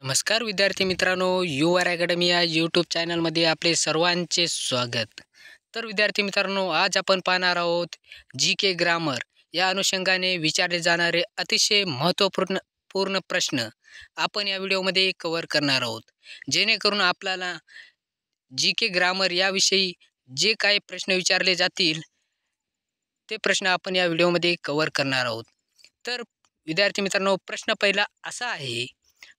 नमस्कार विद्यार्थी मित्रांनो, यू आर अकॅडमी या यूट्यूब चॅनलमध्ये आपले सर्वांचे स्वागत. तर विद्यार्थी मित्रांनो, आज आपण पाहणार आहोत जी के ग्रामर या अनुषंगाने विचारले जाणारे अतिशय महत्त्वपूर्ण प्रश्न आपण या व्हिडिओमध्ये कव्हर करणार आहोत. जेणेकरून आपल्याला जी के ग्रामर याविषयी जे काही प्रश्न विचारले जातील ते प्रश्न आपण या व्हिडिओमध्ये कव्हर करणार आहोत. तर विद्यार्थी मित्रांनो, प्रश्न पहिला असा आहे,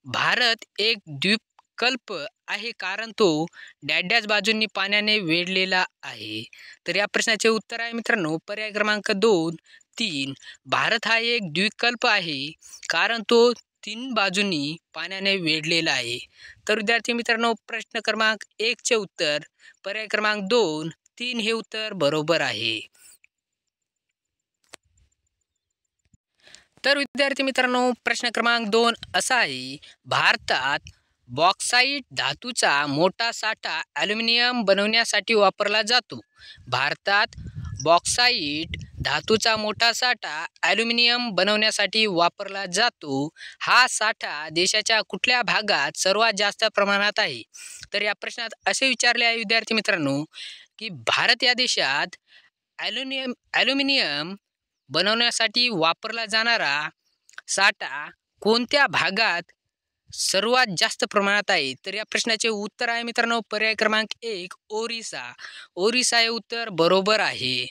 भारत एक द्वीपकल्प आहे कारण तो डॅश बाजूंनी पाण्याने वेढलेला आहे. तर या प्रश्नाचे उत्तर आहे मित्रांनो पर्याय क्रमांक 2, 3. भारत हा एक द्वीपकल्प आहे कारण तो 3 बाजूंनी पाण्याने वेढलेला आहे. तर विद्यार्थी मित्रांनो, प्रश्न क्रमांक 1 चे उत्तर पर्याय क्रमांक 2, 3 हे उत्तर बरोबर आहे. तर विद्यार्थी मित्रांनो, प्रश्न क्रमांक 2 असा आहे, भारतात बॉक्साईट धातूचा मोठा साठा ॲल्युमिनियम बनवण्यासाठी वापरला जातो. भारतात बॉक्साईट धातूचा मोठा साठा ॲल्युमिनियम बनवण्यासाठी वापरला जातो. हा साठा देशाच्या कुठल्या भागात सर्वात जास्त प्रमाणात आहे? तर या प्रश्नात असे विचारले आहे विद्यार्थी मित्रांनो, की भारत या देशात ॲल्युमिनियम बनवण्यासाठी वापरला जाणारा साठा कोणत्या भागात सर्वात जास्त प्रमाणात आहे? तर या प्रश्नाचे उत्तर आहे मित्रांनो पर्याय क्रमांक 1, ओरिसा. ओरिसा हे उत्तर बरोबर आहे.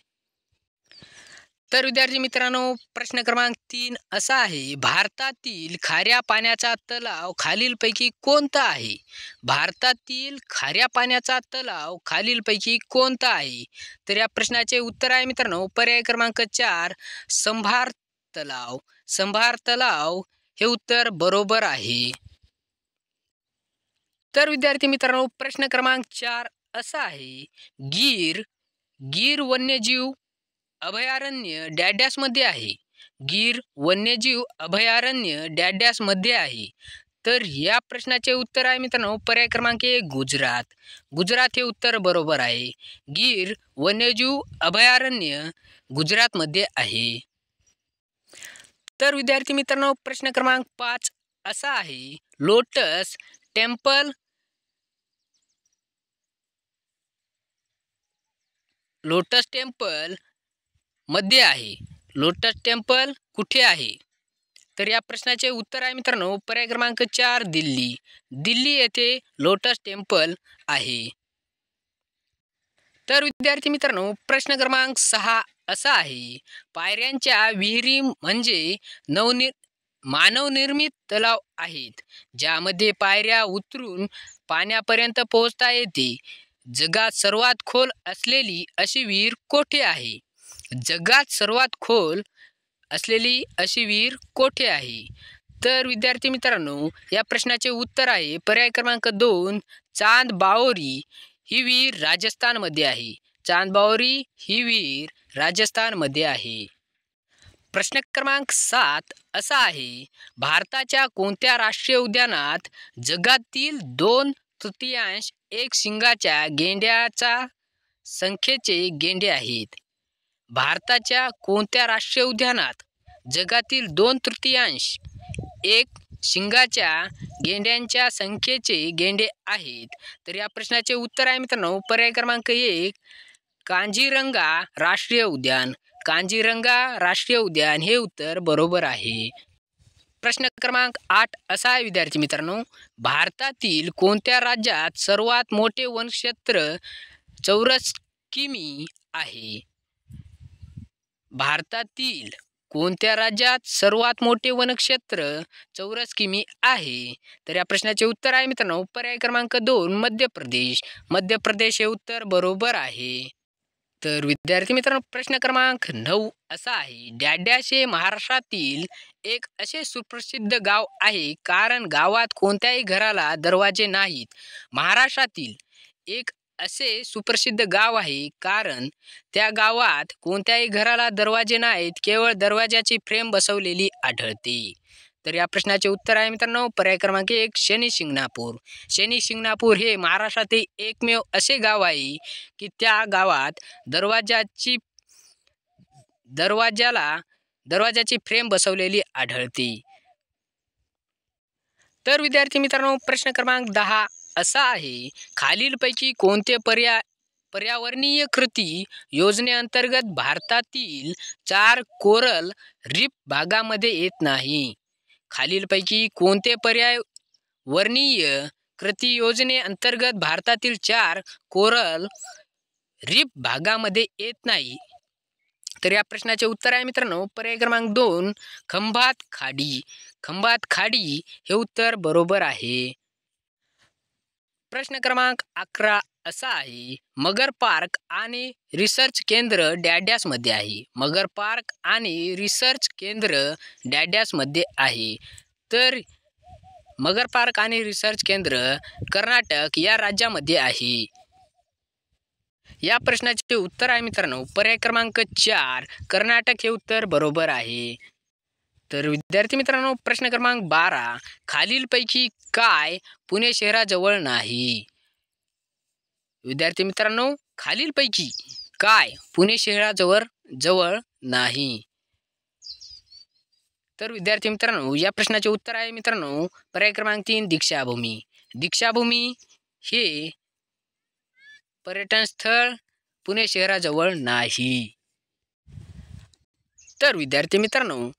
तर विद्यार्थी मित्रांनो, प्रश्न क्रमांक 3 असा आहे, भारतातील खाऱ्या पाण्याचा तलाव खालीलपैकी कोणता आहे? भारतातील खाऱ्या पाण्याचा तलाव खालीलपैकी कोणता आहे? तर या प्रश्नाचे उत्तर आहे मित्रांनो पर्याय क्रमांक 4, संभार तलाव. संभार तलाव हे उत्तर बरोबर आहे. तर विद्यार्थी मित्रांनो, प्रश्न क्रमांक 4 असा आहे, गीर वन्यजीव अभयारण्य डॅशमध्ये आहे. गीर वन्यजीव अभयारण्य डॅशमध्ये आहे. तर या प्रश्नाचे उत्तर आहे मित्रांनो पर्याय क्रमांक 1, गुजरात. गुजरात हे उत्तर बरोबर आहे. गीर वन्यजीव अभयारण्य गुजरातमध्ये आहे. तर विद्यार्थी मित्रांनो, प्रश्न क्रमांक 5 असा आहे, लोटस टेम्पल मध्ये आहे. लोटस टेम्पल कुठे आहे? तर या प्रश्नाचे उत्तर आहे मित्रांनो पर्याय क्रमांक 4, दिल्ली. दिल्ली येथे लोटस टेम्पल आहे. तर विद्यार्थी मित्रांनो, प्रश्न क्रमांक 6 असा आहे, पायऱ्यांच्या विहिरी म्हणजे मानवनिर्मित तलाव आहेत ज्यामध्ये पायऱ्या उतरून पाण्यापर्यंत पोहोचता येते. जगात सर्वात खोल असलेली अशी विहीर कोठे आहे? जगात सर्वात खोल असलेली अशी विहीर कोठे आहे? तर विद्यार्थी मित्रांनो, या प्रश्नाचे उत्तर आहे पर्याय क्रमांक 2, चांद बाओरी. ही विहीर राजस्थानमध्ये आहे. चांद बाओरी ही विहीर राजस्थानमध्ये आहे. प्रश्न क्रमांक 7 असा आहे, भारताच्या कोणत्या राष्ट्रीय उद्यानात जगातील 2/3 एक शिंगाच्या गेंड्याच्या संख्येचे गेंडे आहेत? भारताच्या कोणत्या राष्ट्रीय उद्यानात जगातील 2/3 एक शिंगाच्या गेंड्यांच्या संख्येचे गेंडे आहेत? तर या प्रश्नाचे उत्तर आहे मित्रांनो पर्याय क्रमांक 1, कांजीरंगा राष्ट्रीय उद्यान. कांजीरंगा राष्ट्रीय उद्यान हे उत्तर बरोबर आहे. प्रश्न क्रमांक 8 असा आहे विद्यार्थी मित्रांनो, भारतातील कोणत्या राज्यात सर्वात मोठे वनक्षेत्र चौरस किमी आहे? भारतातील कोणत्या राज्यात सर्वात मोठे वनक्षेत्र चौरस किमी आहे? तर या प्रश्नाचे उत्तर आहे मित्रांनो पर्याय क्रमांक 2, मध्य प्रदेश. मध्य प्रदेश हे उत्तर बरोबर आहे. तर विद्यार्थी मित्रांनो, प्रश्न क्रमांक 9 असा आहे, डॅश हे महाराष्ट्रातील एक असे सुप्रसिद्ध गाव आहे कारण गावात कोणत्याही घराला दरवाजे नाहीत. महाराष्ट्रातील एक असे सुप्रसिद्ध गाव आहे कारण त्या गावात कोणत्याही घराला दरवाजे नाहीत, केवळ दरवाजाची फ्रेम बसवलेली आढळते. तर या प्रश्नाचे उत्तर आहे मित्रांनो पर्याय क्रमांक 1, शनी शिंगणापूर. शनी शिंगणापूर हे महाराष्ट्रातील एकमेव असे गाव आहे की त्या गावात दरवाजाची फ्रेम बसवलेली आढळते. तर विद्यार्थी मित्रांनो, प्रश्न क्रमांक 10 असा आहे, खालीलपैकी कोणते पर्यावरणीय कृती योजनेअंतर्गत भारतातील 4 कोरल रीफ भागामध्ये येत नाही? खालीलपैकी कोणते पर्यावरणीय कृती योजनेअंतर्गत भारतातील 4 कोरल रीफ भागामध्ये येत नाही? तर या प्रश्नाचे उत्तर आहे मित्रांनो, पर्याय क्रमांक 2 खंभात खाडी. खंभात खाडी हे उत्तर बरोबर आहे. प्रश्न क्रमांक 11 असा आहे, मगर पार्क आणि रिसर्च केंद्र डॅड्यासमध्ये आहे. मगर पार्क आणि रिसर्च केंद्र डॅड्यासमध्ये आहे. तर मगर पार्क आणि रिसर्च केंद्र कर्नाटक या राज्यामध्ये आहे. या प्रश्नाचे उत्तर आहे मित्रांनो, पर्याय क्रमांक 4 कर्नाटक हे उत्तर बरोबर आहे. तर विद्यार्थी मित्रांनो, प्रश्न क्रमांक 12 खालीलपैकी काय पुणे शहराजवळ नाही? विद्यार्थी मित्रांनो, खालीलपैकी काय पुणे शहराजवळ नाही? तर विद्यार्थी मित्रांनो, या प्रश्नाचे उत्तर आहे मित्रांनो, पर्याय क्रमांक 3 दीक्षाभूमी. दीक्षाभूमी हे पर्यटन स्थळ पुणे शहराजवळ नाही. तर विद्यार्थी मित्रांनो,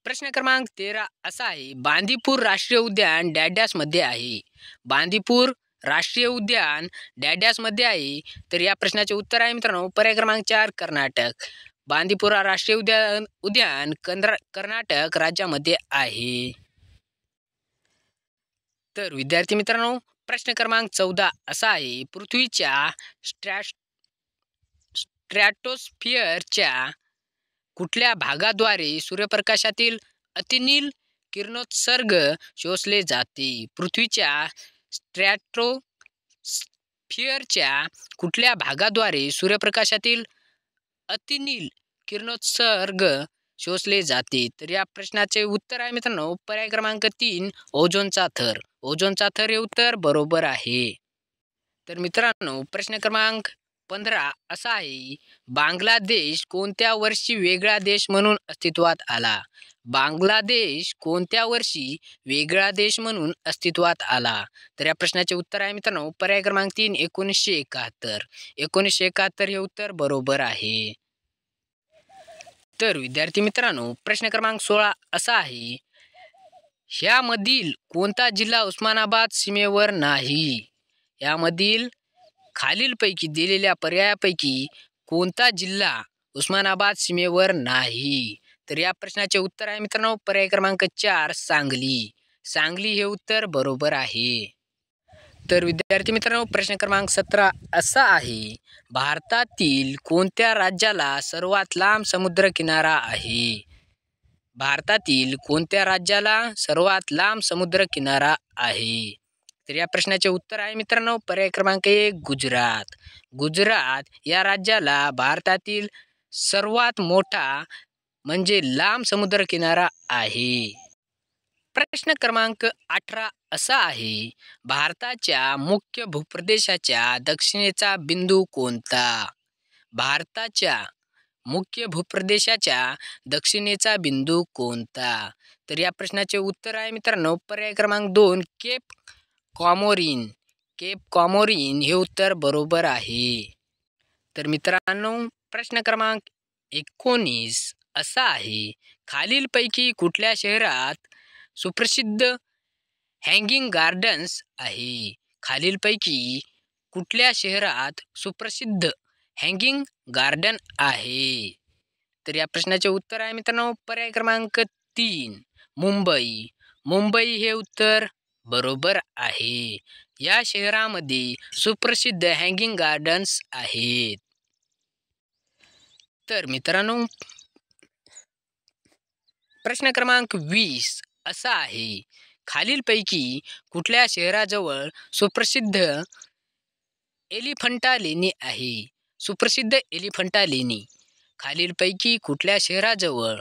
प्रश्न क्रमांक 13 असा आहे, बांदीपूर राष्ट्रीय उद्यान डॅड्यासमध्ये आहे. बांदीपूर राष्ट्रीय उद्यान डॅड्यासमध्ये आहे. तर या प्रश्नाचे उत्तर आहे मित्रांनो, पर्याय क्रमांक 4 कर्नाटक. बांदीपूर राष्ट्रीय उद्यान कर्नाटक राज्यामध्ये आहे. तर विद्यार्थी मित्रांनो, प्रश्न क्रमांक 14 असा आहे, पृथ्वीच्या स्ट्रॅटोस्फिअरच्या कुठल्या भागाद्वारे सूर्यप्रकाशातील अतिनील किरणोत्सर्ग शोषले जाते? पृथ्वीच्या स्ट्रॅटोस्फिअरच्या कुठल्या भागाद्वारे सूर्यप्रकाशातील अतिनील किरणोत्सर्ग शोषले जाते? तर या प्रश्नाचे उत्तर आहे मित्रांनो, पर्याय क्रमांक 3 ओझोनचा थर. ओझोनचा थर हे उत्तर बरोबर आहे. तर मित्रांनो, प्रश्न क्रमांक 15 असा आहे, बांगलादेश कोणत्या वर्षी वेगळा देश म्हणून अस्तित्वात आला? बांगलादेश कोणत्या वर्षी वेगळा देश म्हणून अस्तित्वात आला? तर या प्रश्नाचे उत्तर आहे मित्रांनो, पर्याय क्रमांक 3 1971. 1971 हे उत्तर बरोबर आहे. तर विद्यार्थी मित्रांनो, प्रश्न क्रमांक 16 असा आहे, ह्यामधील कोणता जिल्हा उस्मानाबाद सीमेवर नाही? यामधील खालीलपैकी दिलेल्या पर्यायापैकी कोणता जिल्हा उस्मानाबाद सीमेवर नाही? तर या प्रश्नाचे उत्तर आहे मित्रांनो, पर्याय क्रमांक 4 सांगली. सांगली हे उत्तर बरोबर आहे. तर विद्यार्थी मित्रांनो, प्रश्न क्रमांक 17 असा आहे, भारतातील कोणत्या राज्याला सर्वात लांब समुद्रकिनारा आहे? भारतातील कोणत्या राज्याला सर्वात लांब समुद्रकिनारा आहे? तर या प्रश्नाचे उत्तर आहे मित्रांनो, पर्याय क्रमांक 1 गुजरात. गुजरात या राज्याला भारतातील सर्वात मोठा म्हणजे लांब समुद्रकिनारा आहे. प्रश्न क्रमांक 18 असा आहे, भारताच्या मुख्य भूप्रदेशाच्या दक्षिणेचा बिंदू कोणता? भारताच्या मुख्य भूप्रदेशाच्या दक्षिणेचा बिंदू कोणता? तर या प्रश्नाचे उत्तर आहे मित्रांनो, पर्याय क्रमांक 2 केप कॉमोरिन. केप कॉमोरिन हे उत्तर बरोबर आहे. तर मित्रांनो, प्रश्न क्रमांक 19 असा आहे, खालीलपैकी कुठल्या शहरात सुप्रसिद्ध हँगिंग गार्डन्स आहे? खालीलपैकी कुठल्या शहरात सुप्रसिद्ध हँगिंग गार्डन आहे? तर या प्रश्नाचे उत्तर आहे मित्रांनो, पर्याय क्रमांक 3 मुंबई. मुंबई हे उत्तर बरोबर आहे. या शहरामध्ये सुप्रसिद्ध हँगिंग गार्डन्स आहेत. तर मित्रांनो, प्रश्न क्रमांक 20 असा आहे, खालीलपैकी कुठल्या शहराजवळ सुप्रसिद्ध एलिफंटा लेणी आहे? सुप्रसिद्ध एलिफंटा लेणी. खालीलपैकी कुठल्या शहराजवळ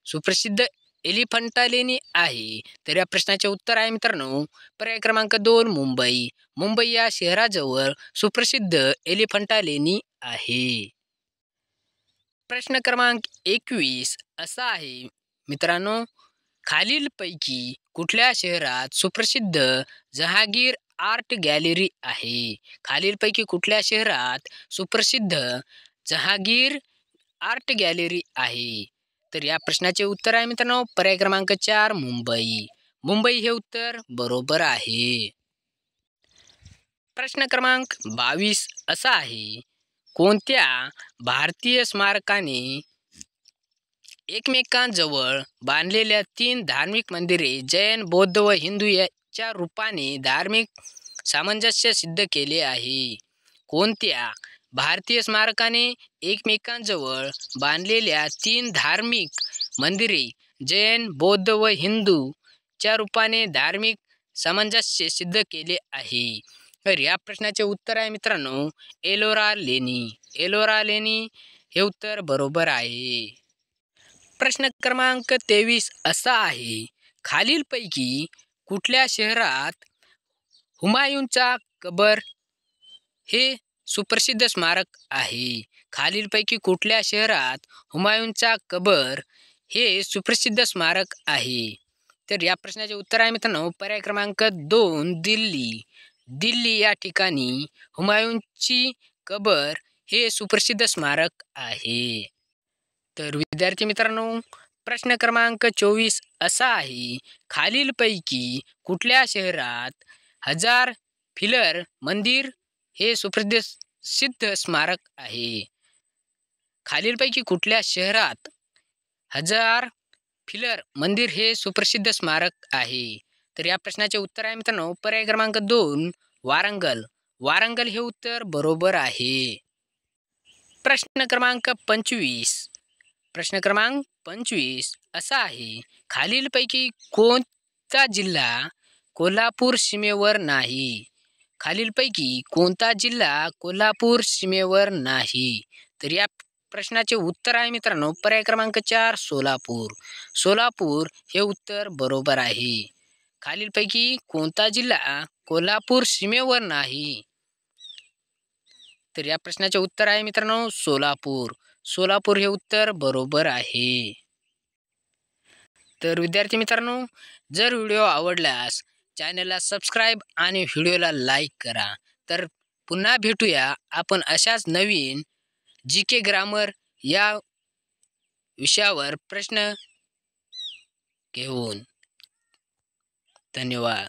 सुप्रसिद्ध एलिफंटा लेणी आहे? तर या प्रश्नाचे उत्तर आहे मित्रांनो, पर्याय क्रमांक 2 मुंबई. मुंबई या शहराजवळ सुप्रसिद्ध एलिफंटा लेणी आहे. प्रश्न क्रमांक 21 असा आहे मित्रांनो, खालीलपैकी कुठल्या शहरात सुप्रसिद्ध जहांगीर आर्ट गॅलरी आहे? खालीलपैकी कुठल्या शहरात सुप्रसिद्ध जहांगीर आर्ट गॅलरी आहे? तर या प्रश्नाचे उत्तर आहे मित्रांनो पर्याय क्रमांक 4 मुंबई. मुंबई हे उत्तर बरोबर आहे. प्रश्न क्रमांक 22 असा आहे, कोणत्या भारतीय स्मारकाने एकमेकांजवळ बांधलेल्या 3 धार्मिक मंदिरे जैन, बौद्ध व हिंदू याच्या रूपाने धार्मिक सामंजस्य सिद्ध केले आहे? कोणत्या भारतीय स्मारकाने एकमेकांजवळ बांधलेल्या 3 धार्मिक मंदिरे जैन, बौद्ध व हिंदूच्या रूपाने धार्मिक सामंजस्य सिद्ध केले आहे? तर या प्रश्नाचे उत्तर आहे मित्रांनो एलोरा लेणी. एलोरा लेणी हे उत्तर बरोबर आहे. प्रश्न क्रमांक 23 असा आहे, खालीलपैकी कुठल्या शहरात हुमायूनचा कबर हे सुप्रसिद्ध स्मारक आहे? खालीलपैकी कुठल्या शहरात हुमायूनचा कबर हे सुप्रसिद्ध स्मारक आहे? तर या प्रश्नाचे उत्तर आहे मित्रांनो पर्याय क्रमांक 2 दिल्ली. दिल्ली या ठिकाणी हुमायूनची कबर हे सुप्रसिद्ध स्मारक आहे. तर विद्यार्थी मित्रांनो प्रश्न क्रमांक 24 असा आहे, खालीलपैकी कुठल्या शहरात हजार फिलर मंदिर हे सुप्रसिद्ध स्मारक आहे? खालीलपैकी कुठल्या शहरात हजार फिलर मंदिर हे सुप्रसिद्ध स्मारक आहे? तर या प्रश्नाचे उत्तर आहे मित्रांनो पर्याय क्रमांक 2 वारंगल. वारंगल हे उत्तर बरोबर आहे. प्रश्न क्रमांक 25. प्रश्न क्रमांक 25 असा आहे, खालीलपैकी कोणता जिल्हा कोल्हापूर सीमेवर नाही? खालीलपैकी कोणता जिल्हा कोल्हापूर सीमेवर नाही? तर या प्रश्नाचे उत्तर आहे मित्रांनो पर्याय क्रमांक 4 सोलापूर. सोलापूर हे उत्तर बरोबर आहे. खालीलपैकी कोणता जिल्हा कोल्हापूर सीमेवर नाही? तर या प्रश्नाचे उत्तर आहे मित्रांनो सोलापूर. सोलापूर हे उत्तर बरोबर आहे. तर विद्यार्थी मित्रांनो जर व्हिडिओ आवडल्यास चॅनलला सबस्क्राईब आणि व्हिडिओला लाईक करा. तर पुन्हा भेटूया आपण अशाच नवीन GK ग्रामर या विषयावर प्रश्न घेऊन. धन्यवाद.